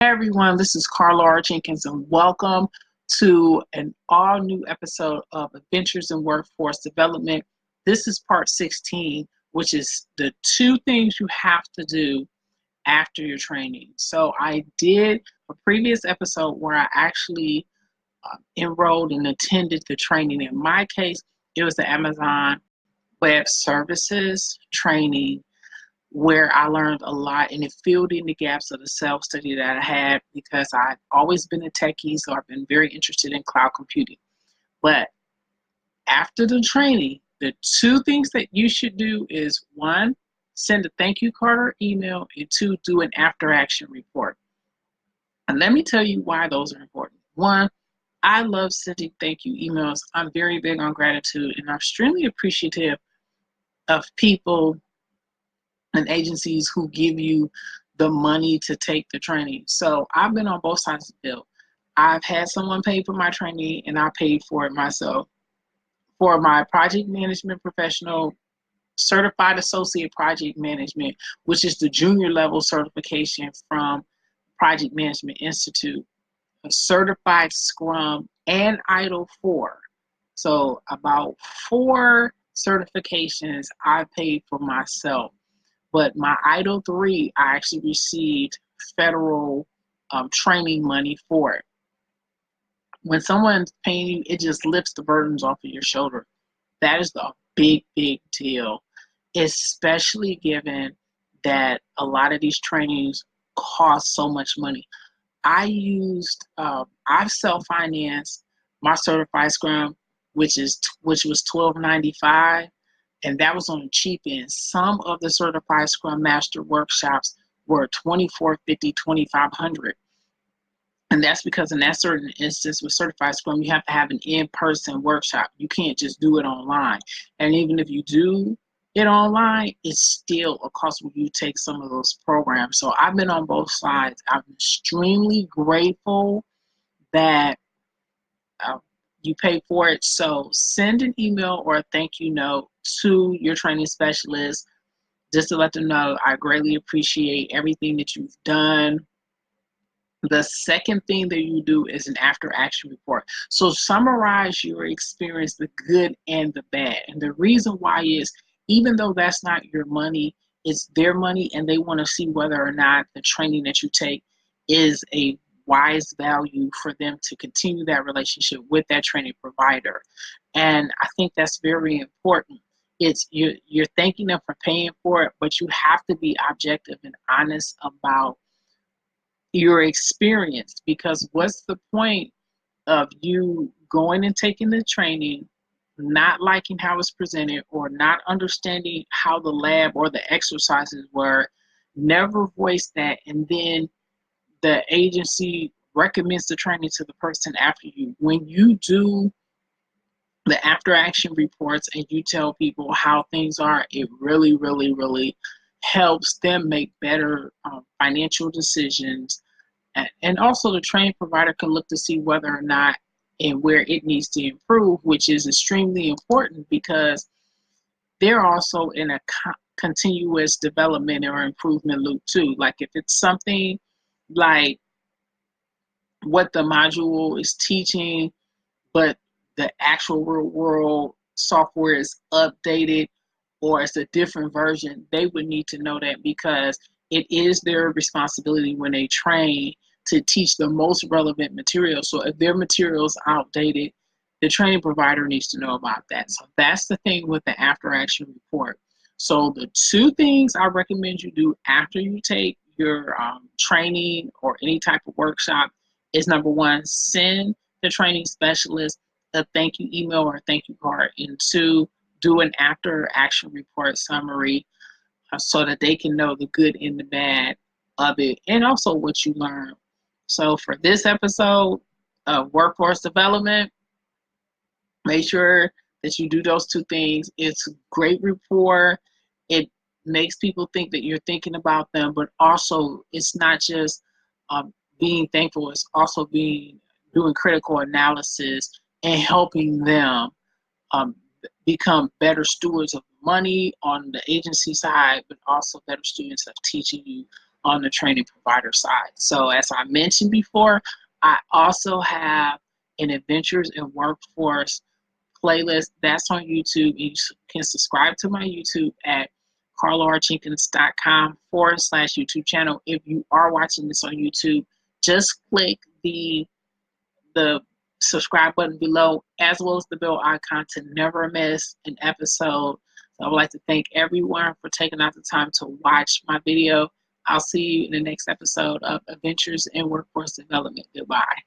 Hey everyone, this is Carla R. Jenkins, and welcome to an all new episode of Adventures in Workforce Development. This is part 16, which is the two things you have to do after your training. So, I did a previous episode where I actually enrolled and attended the training. In my case, it was the Amazon Web Services training where I learned a lot and it filled in the gaps of the self-study that I had because I've always been a techie, so I've been very interested in cloud computing. But after the training, the two things that you should do is one, send a thank you card or email, and two, do an after action report. And let me tell you why those are important. One, I love sending thank you emails. I'm very big on gratitude and I'm extremely appreciative of people and agencies who give you the money to take the training. So I've been on both sides of the bill. I've had someone pay for my training and I paid for it myself. For my project management professional, certified associate project management, which is the junior level certification from Project Management Institute, a certified Scrum, and IDLE 4. So about 4 certifications I paid for myself. But my IDLE 3, I actually received federal training money for it. When someone's paying you, it just lifts the burdens off of your shoulder. That is the big, big deal, especially given that a lot of these trainings cost so much money. I've self-financed my certified Scrum, which was $12.95, and that was on the cheap end. Some of the certified Scrum Master workshops were $24.50, $2,500. And that's because in that certain instance with certified Scrum, you have to have an in-person workshop. You can't just do it online. And even if you do it online, it's still a cost when you take some of those programs. So I've been on both sides. I'm extremely grateful that you pay for it. So send an email or a thank you note to your training specialist just to let them know I greatly appreciate everything that you've done. The second thing that you do is an after action report. So summarize your experience, the good and the bad. And the reason why is even though that's not your money, it's their money and they want to see whether or not the training that you take is a wise value for them to continue that relationship with that training provider. And I think that's very important. It's you're thanking them for paying for it, but you have to be objective and honest about your experience, because what's the point of you going and taking the training, not liking how it's presented or not understanding how the lab or the exercises were, never voice that, and then the agency recommends the training to the person after you. When you do the after action reports and you tell people how things are, it really, really, really helps them make better financial decisions. And also the training provider can look to see whether or not and where it needs to improve, which is extremely important because they're also in a continuous development or improvement loop too. Like if it's something like what the module is teaching, but the actual real world software is updated or it's a different version, they would need to know that because it is their responsibility when they train to teach the most relevant material. So if their material is outdated, the training provider needs to know about that. So that's the thing with the after action report. So the two things I recommend you do after you take your training or any type of workshop is number one, send the training specialist a thank you email or a thank you card, and two, do an after action report summary so that they can know the good and the bad of it and also what you learned. So for this episode of workforce development, make sure that you do those two things. It's great rapport. It makes people think that you're thinking about them, but also it's not just being thankful, it's also doing critical analysis and helping them um, become better stewards of money on the agency side, but also better students of teaching you on the training provider side. So as I mentioned before, I also have an Adventures in Workforce playlist that's on YouTube. You can subscribe to my YouTube at carlarjenkins.com/YouTube channel. If you are watching this on YouTube, just click the subscribe button below, as well as the bell icon, to never miss an episode. So I would like to thank everyone for taking out the time to watch my video. I'll see you in the next episode of Adventures in Workforce Development. Goodbye.